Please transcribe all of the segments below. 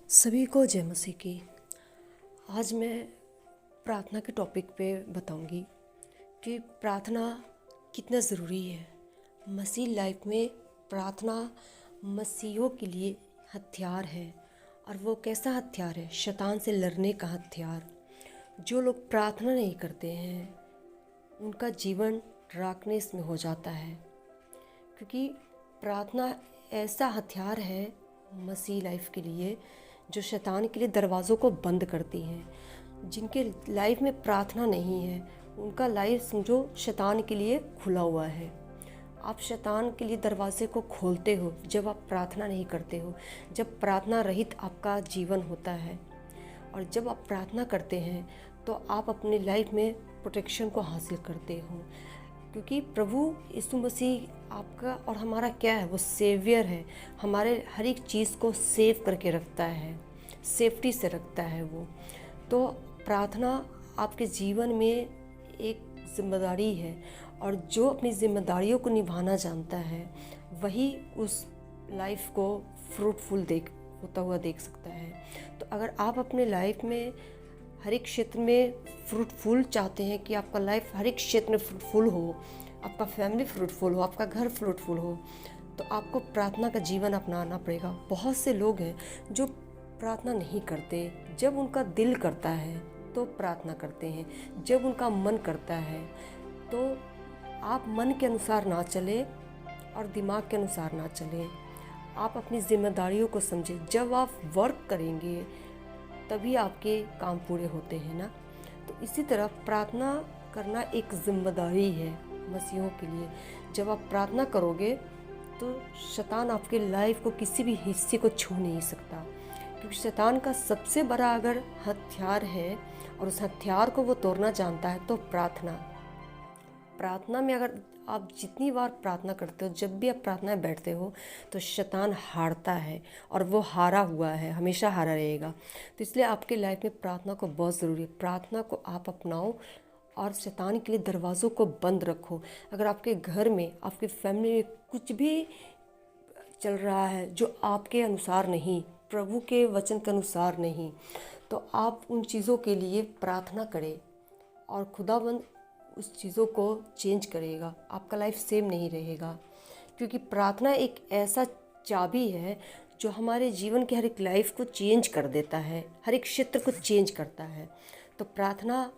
सभी को जय मसीह की। आज मैं प्रार्थना के टॉपिक पे बताऊंगी कि प्रार्थना कितना ज़रूरी है। मसीह लाइफ में प्रार्थना मसीहों के लिए हथियार है। और वो कैसा हथियार है? शैतान से लड़ने का हथियार। जो लोग प्रार्थना नहीं करते हैं उनका जीवन डार्कनेस में हो जाता है, क्योंकि प्रार्थना ऐसा हथियार है मसीह लाइफ के लिए जो शैतान के लिए दरवाज़ों को बंद करती हैं। जिनके लाइफ में प्रार्थना नहीं है उनका लाइफ समझो शैतान के लिए खुला हुआ है। आप शैतान के लिए दरवाजे को खोलते हो जब आप प्रार्थना नहीं करते हो, जब प्रार्थना रहित आपका जीवन होता है। और जब आप प्रार्थना करते हैं तो आप अपनी लाइफ में प्रोटेक्शन को हासिल करते हो, क्योंकि प्रभु यीशु मसीह आपका और हमारा क्या है? वो सेवियर है। हमारे हर एक चीज़ को सेव करके रखता है, सेफ्टी से रखता है वो। तो प्रार्थना आपके जीवन में एक जिम्मेदारी है, और जो अपनी जिम्मेदारियों को निभाना जानता है वही उस लाइफ को फ्रूटफुल होता हुआ देख सकता है। तो अगर आप अपने लाइफ में हर एक क्षेत्र में फ्रूटफुल चाहते हैं कि आपका लाइफ हर एक क्षेत्र में फ्रूटफुल हो, आपका फैमिली फ्रूटफुल हो, आपका घर फ्रूटफुल हो, तो आपको प्रार्थना का जीवन अपनाना पड़ेगा। बहुत से लोग हैं जो प्रार्थना नहीं करते। जब उनका दिल करता है तो प्रार्थना करते हैं, जब उनका मन करता है। तो आप मन के अनुसार ना चले और दिमाग के अनुसार ना चले। आप अपनी जिम्मेदारियों को समझें। जब आप वर्क करेंगे तभी आपके काम पूरे होते हैं ना। तो इसी तरह प्रार्थना करना एक जिम्मेदारी है मसीहों के लिए। जब आप प्रार्थना करोगे तो शैतान आपके लाइफ को किसी भी हिस्से को छू नहीं सकता, क्योंकि शैतान का सबसे बड़ा अगर हथियार है और उस हथियार को वो तोड़ना जानता है तो प्रार्थना में अगर आप जितनी बार प्रार्थना करते हो, जब भी आप प्रार्थना में बैठते हो, तो शैतान हारता है और वो हारा हुआ है, हमेशा हारा रहेगा। तो इसलिए आपके लाइफ में प्रार्थना को बहुत ज़रूरी है। प्रार्थना को आप अपनाओ और शैतान के लिए दरवाज़ों को बंद रखो। अगर आपके घर में, आपके फैमिली में कुछ भी चल रहा है जो आपके अनुसार नहीं, प्रभु के वचन के अनुसार नहीं, तो आप उन चीज़ों के लिए प्रार्थना करें और खुदाबंद उस चीज़ों को चेंज करेगा। आपका लाइफ सेम नहीं रहेगा, क्योंकि प्रार्थना एक ऐसा चाबी है जो हमारे जीवन के हर एक लाइफ को चेंज कर देता है, हर एक क्षेत्र को चेंज करता है। तो प्रार्थना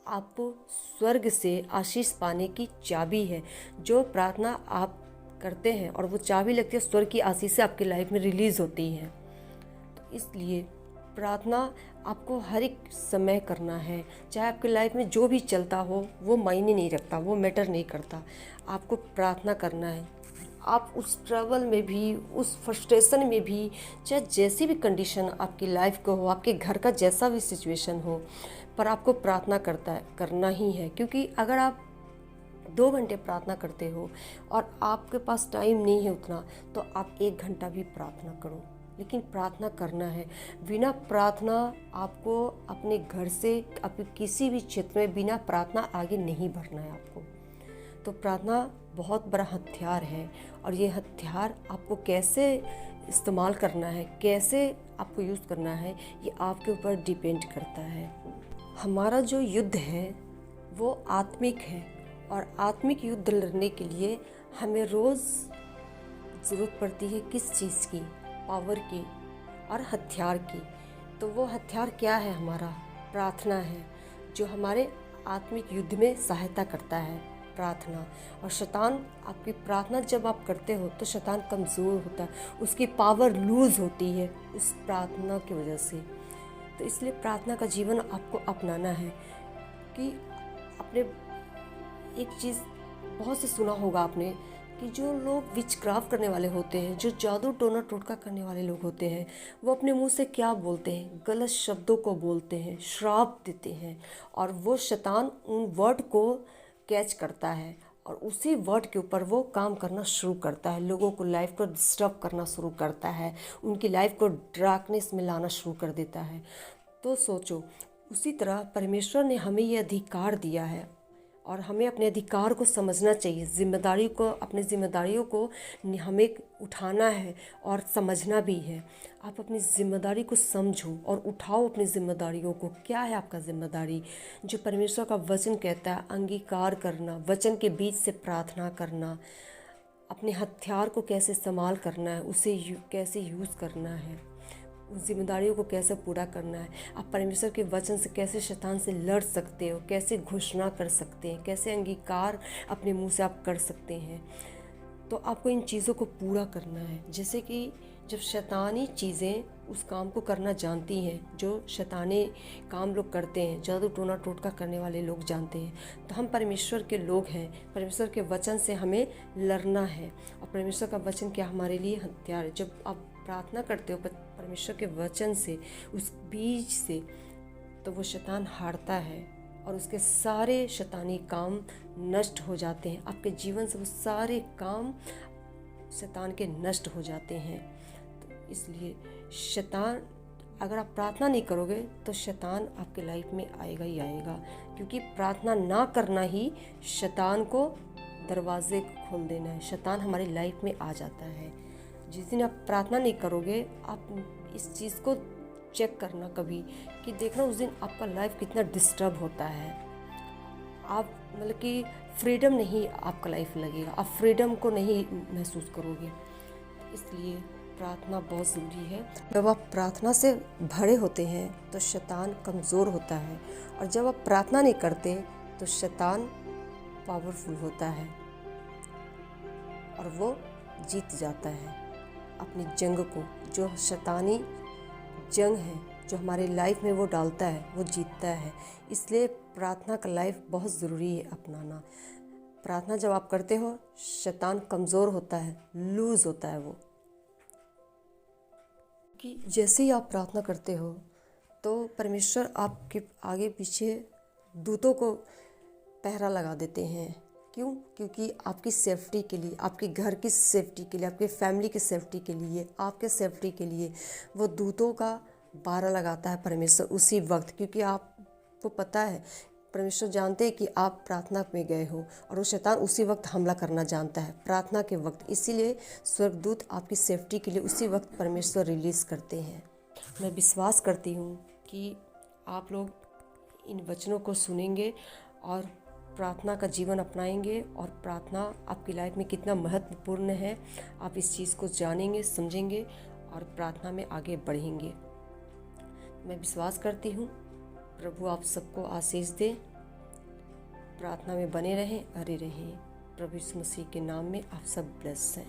आपको स्वर्ग से आशीष पाने की चाबी है। जो प्रार्थना आप करते हैं और वो चाबी लगती है, स्वर्ग की आशीष से आपकी लाइफ में रिलीज़ होती है। तो इसलिए प्रार्थना आपको हर एक समय करना है। चाहे आपकी लाइफ में जो भी चलता हो वो मायने नहीं रखता, वो मैटर नहीं करता। आपको प्रार्थना करना है। आप उस ट्रबल में भी, उस फ्रस्ट्रेशन में भी, चाहे जैसी भी कंडीशन आपकी लाइफ को हो, आपके घर का जैसा भी सिचुएशन हो, पर आपको प्रार्थना करना ही है। क्योंकि अगर आप 2 घंटे प्रार्थना करते हो और आपके पास टाइम नहीं है उतना, तो आप 1 घंटा भी प्रार्थना करो, लेकिन प्रार्थना करना है। बिना प्रार्थना आपको अपने घर से, आप किसी भी क्षेत्र में बिना प्रार्थना आगे नहीं बढ़ना है आपको। तो प्रार्थना बहुत बड़ा हथियार है, और ये हथियार आपको कैसे इस्तेमाल करना है, कैसे आपको यूज़ करना है, ये आपके ऊपर डिपेंड करता है। हमारा जो युद्ध है वो आत्मिक है, और आत्मिक युद्ध लड़ने के लिए हमें रोज़ ज़रूरत पड़ती है किस चीज़ की? पावर की और हथियार की। तो वो हथियार क्या है? हमारा प्रार्थना है, जो हमारे आत्मिक युद्ध में सहायता करता है। प्रार्थना और शैतान, आपकी प्रार्थना जब आप करते हो तो शैतान कमज़ोर होता है, उसकी पावर लूज़ होती है उस प्रार्थना की वजह से। तो इसलिए प्रार्थना का जीवन आपको अपनाना है। कि अपने एक चीज़ बहुत से सुना होगा आपने कि जो लोग विचक्राफ्ट करने वाले होते हैं, जो जादू टोना टोटका करने वाले लोग होते हैं, वो अपने मुंह से क्या बोलते हैं? गलत शब्दों को बोलते हैं, श्राप देते हैं, और वो शैतान उन वर्ड को कैच करता है और उसी वर्ड के ऊपर वो काम करना शुरू करता है। लोगों को, लाइफ को डिस्टर्ब करना शुरू करता है, उनकी लाइफ को डार्कनेस में लाना शुरू कर देता है। तो सोचो, उसी तरह परमेश्वर ने हमें ये अधिकार दिया है और हमें अपने अधिकार को समझना चाहिए, जिम्मेदारी को, अपनी जिम्मेदारियों को हमें उठाना है और समझना भी है। आप अपनी जिम्मेदारी को समझो और उठाओ अपनी जिम्मेदारियों को। क्या है आपका जिम्मेदारी? जो परमेश्वर का वचन कहता है, अंगीकार करना, वचन के बीच से प्रार्थना करना, अपने हथियार को कैसे इस्तेमाल करना है, उसे कैसे यूज़ करना है, उन जिम्मेदारियों को कैसे पूरा करना है। आप परमेश्वर के वचन से कैसे शैतान से लड़ सकते हो, कैसे घोषणा कर सकते हैं, कैसे अंगीकार अपने मुंह से आप कर सकते हैं। तो आपको इन चीज़ों को पूरा करना है। जैसे कि जब शैतानी चीज़ें उस काम को करना जानती हैं, जो शैतानी काम लोग करते हैं, जादू टोना टोटका करने वाले लोग जानते हैं, तो हम परमेश्वर के लोग हैं। परमेश्वर के वचन से हमें लड़ना है और परमेश्वर का वचन क्या हमारे लिए हथियार है। जब आप प्रार्थना करते हो परमेश्वर के वचन से, उस बीज से, तो वो शैतान हारता है और उसके सारे शैतानी काम नष्ट हो जाते हैं। आपके जीवन से वो सारे काम शैतान के नष्ट हो जाते हैं। तो इसलिए शैतान, अगर आप प्रार्थना नहीं करोगे तो शैतान आपके लाइफ में आएगा ही आएगा, क्योंकि प्रार्थना ना करना ही शैतान को दरवाजे खोल देना है। शैतान हमारी लाइफ में आ जाता है। जिस दिन आप प्रार्थना नहीं करोगे, आप इस चीज़ को चेक करना कभी कि देखना उस दिन आपका लाइफ कितना डिस्टर्ब होता है। आप मतलब कि फ्रीडम नहीं आपका लाइफ लगेगा, आप फ्रीडम को नहीं महसूस करोगे। इसलिए प्रार्थना बहुत ज़रूरी है। जब आप प्रार्थना से भरे होते हैं तो शैतान कमज़ोर होता है, और जब आप प्रार्थना नहीं करते तो शैतान पावरफुल होता है और वो जीत जाता है अपनी जंग को। जो शैतानी जंग है जो हमारे लाइफ में वो डालता है, वो जीतता है। इसलिए प्रार्थना का लाइफ बहुत ज़रूरी है अपनाना। प्रार्थना जब आप करते हो, शैतान कमज़ोर होता है, लूज़ होता है वो। कि जैसे ही आप प्रार्थना करते हो तो परमेश्वर आपके आगे पीछे दूतों को पहरा लगा देते हैं। क्यों? क्योंकि आपकी सेफ्टी के लिए, आपके घर की सेफ्टी के लिए, आपके फैमिली की सेफ्टी के लिए, आपके सेफ्टी के लिए वो दूतों का बारा लगाता है परमेश्वर उसी वक्त। क्योंकि आपको पता है, परमेश्वर जानते हैं कि आप प्रार्थना में गए हो, और वो शैतान उसी वक्त हमला करना जानता है, प्रार्थना के वक्त। इसीलिए स्वर्गदूत आपकी सेफ्टी के लिए उसी वक्त परमेश्वर रिलीज़ करते हैं। मैं विश्वास करती हूँ कि आप लोग इन वचनों को सुनेंगे और प्रार्थना का जीवन अपनाएंगे, और प्रार्थना आपकी लाइफ में कितना महत्वपूर्ण है आप इस चीज़ को जानेंगे, समझेंगे और प्रार्थना में आगे बढ़ेंगे। मैं विश्वास करती हूँ प्रभु आप सबको आशीष दे। प्रार्थना में बने रहें, अरे रहें। प्रभु यीशु मसीह के नाम में आप सब ब्लेस हैं।